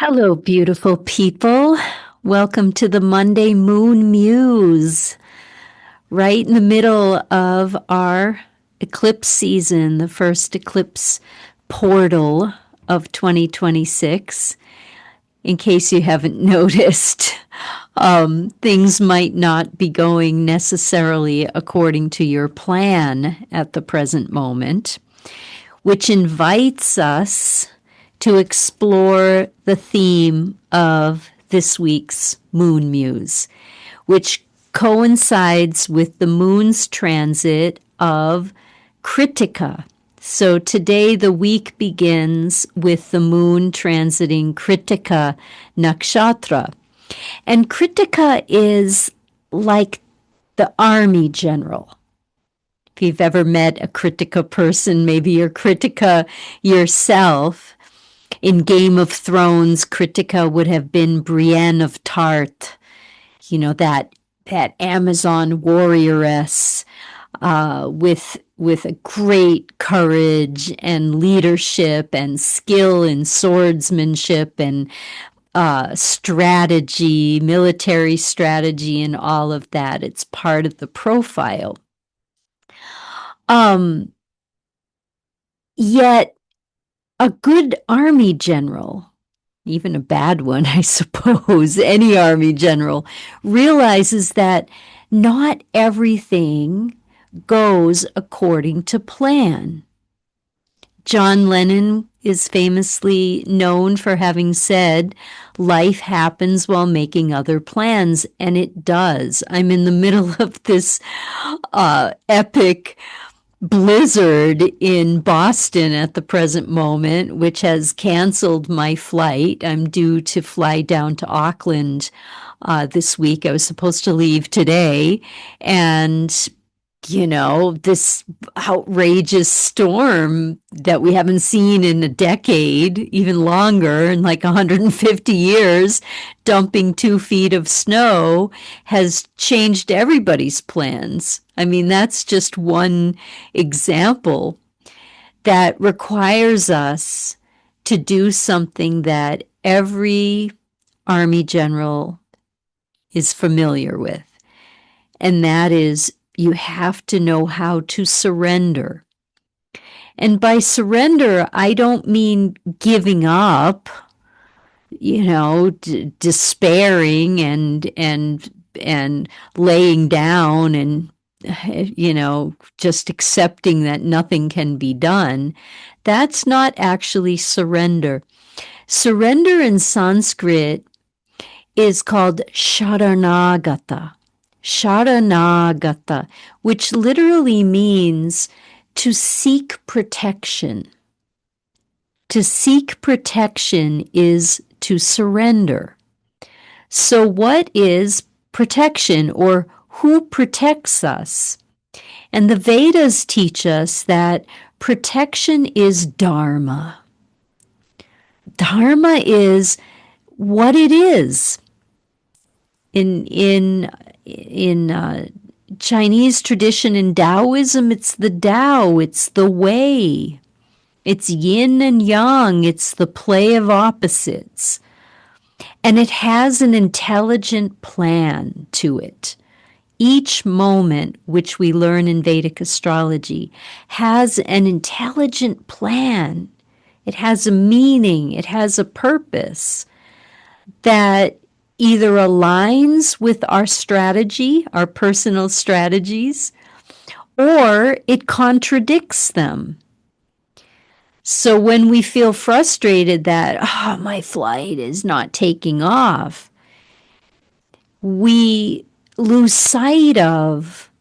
Hello, beautiful people. Welcome to the Monday Moon Muse, right in the middle of our eclipse season, the first eclipse portal of 2026. In case you haven't noticed, things might not be going necessarily according to your plan at the present moment, which invites us to explore the theme of this week's Moon Muse, which coincides with the moon's transit of Kritika. So today the week begins with the moon transiting Kritika nakshatra. And Kritika is like the army general. If you've ever met a Kritika person, maybe you're Kritika yourself. In Game of Thrones, Kritika would have been Brienne of Tarth, that Amazon warrioress with a great courage and leadership and skill in swordsmanship and strategy, military strategy, and all of that. It's part of the profile. Yet a good army general, even a bad one, I suppose, any army general, realizes that not everything goes according to plan. John Lennon is famously known for having said, "Life happens while making other plans," and it does. I'm in the middle of this epic blizzard in Boston at the present moment, which has canceled my flight. I'm due to fly down to Auckland this week. I was supposed to leave today. And, this outrageous storm that we haven't seen in a decade, even longer, in like 150 years, dumping 2 feet of snow, has changed everybody's plans. I mean, that's just one example that requires us to do something that every army general is familiar with, and that is you have to know how to surrender. And by surrender, I don't mean giving up, despairing and laying down and just accepting that nothing can be done. That's not actually surrender. Surrender in Sanskrit is called sharanagata. Sharanagata, which literally means to seek protection. To seek protection is to surrender. So what is protection, or who protects us? And the Vedas teach us that protection is dharma. Dharma is what it is. In Chinese tradition, in Taoism, it's the Tao, it's the way. It's yin and yang, it's the play of opposites. And it has an intelligent plan to it. Each moment, which we learn in Vedic astrology, has an intelligent plan. It has a meaning, it has a purpose that either aligns with our strategy, our personal strategies, or it contradicts them. So when we feel frustrated that, my flight is not taking off, we lose sight of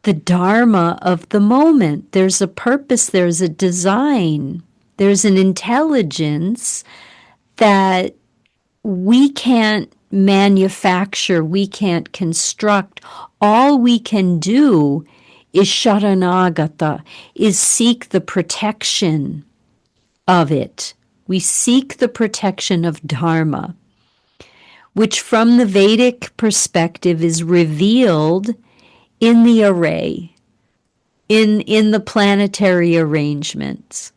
the dharma of the moment. There's a purpose, there's a design, there's an intelligence that we can't manufacture, we can't construct. All we can do is sharanagata, is seek the protection of it. We seek the protection of dharma, which from the Vedic perspective is revealed in the array, in the planetary arrangements.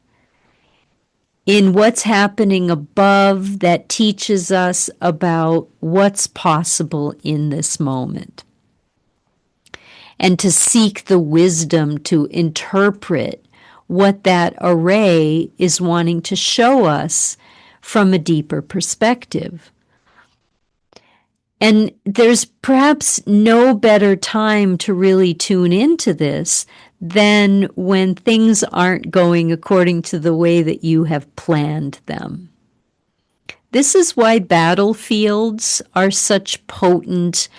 in what's happening above that teaches us about what's possible in this moment. And to seek the wisdom to interpret what that array is wanting to show us from a deeper perspective. And there's perhaps no better time to really tune into this than when things aren't going according to the way that you have planned them. This is why battlefields are such potent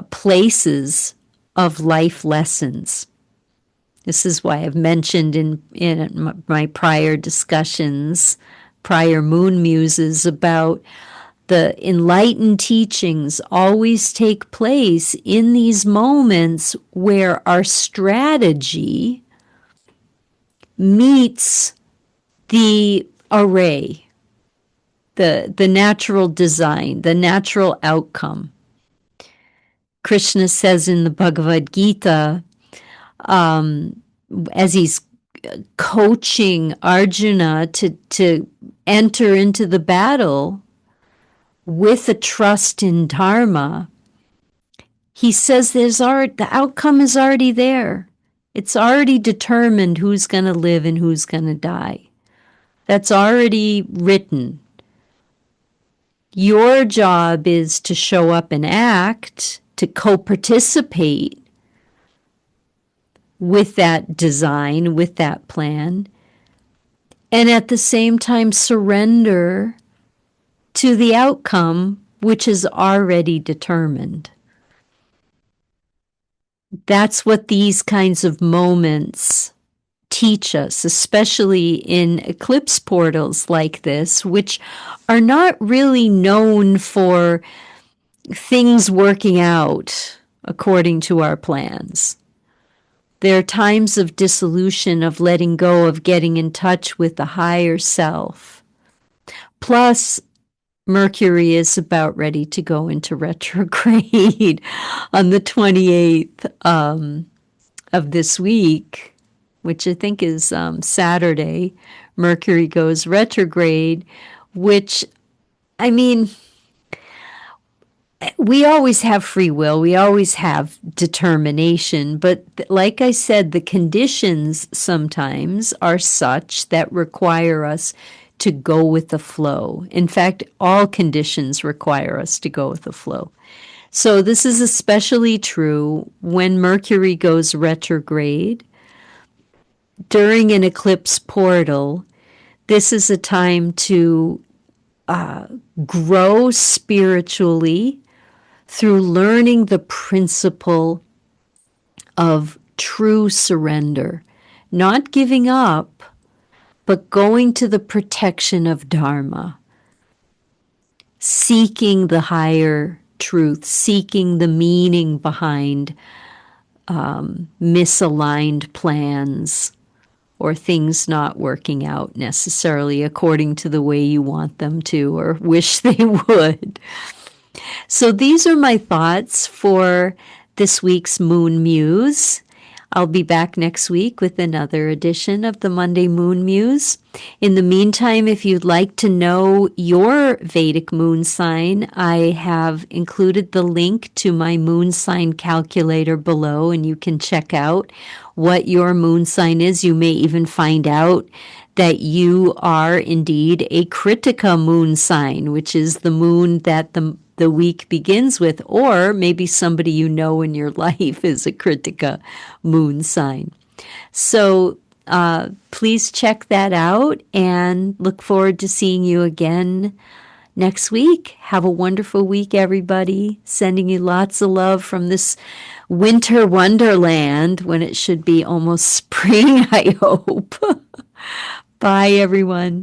places of life lessons. This is why I've mentioned in my prior discussions, prior moon muses, about the enlightened teachings always take place in these moments where our strategy meets the array, the natural design, the natural outcome. Krishna says in the Bhagavad Gita, as he's coaching Arjuna to enter into the battle with a trust in Dharma, he says the outcome is already there. It's already determined who's going to live and who's going to die. That's already written. Your job is to show up and act, to co-participate with that design, with that plan, and at the same time surrender to the outcome which is already determined. That's what these kinds of moments teach us, especially in eclipse portals like this, which are not really known for things working out according to our plans. There are times of dissolution, of letting go, of getting in touch with the higher self. Plus, Mercury is about ready to go into retrograde on the 28th of this week, which I think is Saturday. Mercury goes retrograde, which, I mean, we always have free will. We always have determination. But like I said, the conditions sometimes are such that require us to go with the flow. In fact, all conditions require us to go with the flow. So this is especially true when Mercury goes retrograde. During an eclipse portal, this is a time to grow spiritually through learning the principle of true surrender, not giving up, but going to the protection of Dharma, seeking the higher truth, seeking the meaning behind misaligned plans or things not working out necessarily according to the way you want them to or wish they would. So these are my thoughts for this week's Moon Muse. I'll be back next week with another edition of the Monday Moon Muse. In the meantime, if you'd like to know your Vedic moon sign, I have included the link to my moon sign calculator below, and you can check out what your moon sign is. You may even find out that you are indeed a Kritika moon sign, which is the moon that the week begins with, or maybe somebody you know in your life is a Kritika moon sign. So please check that out and look forward to seeing you again next week. Have a wonderful week, everybody. Sending you lots of love from this winter wonderland when it should be almost spring, I hope. Bye, everyone.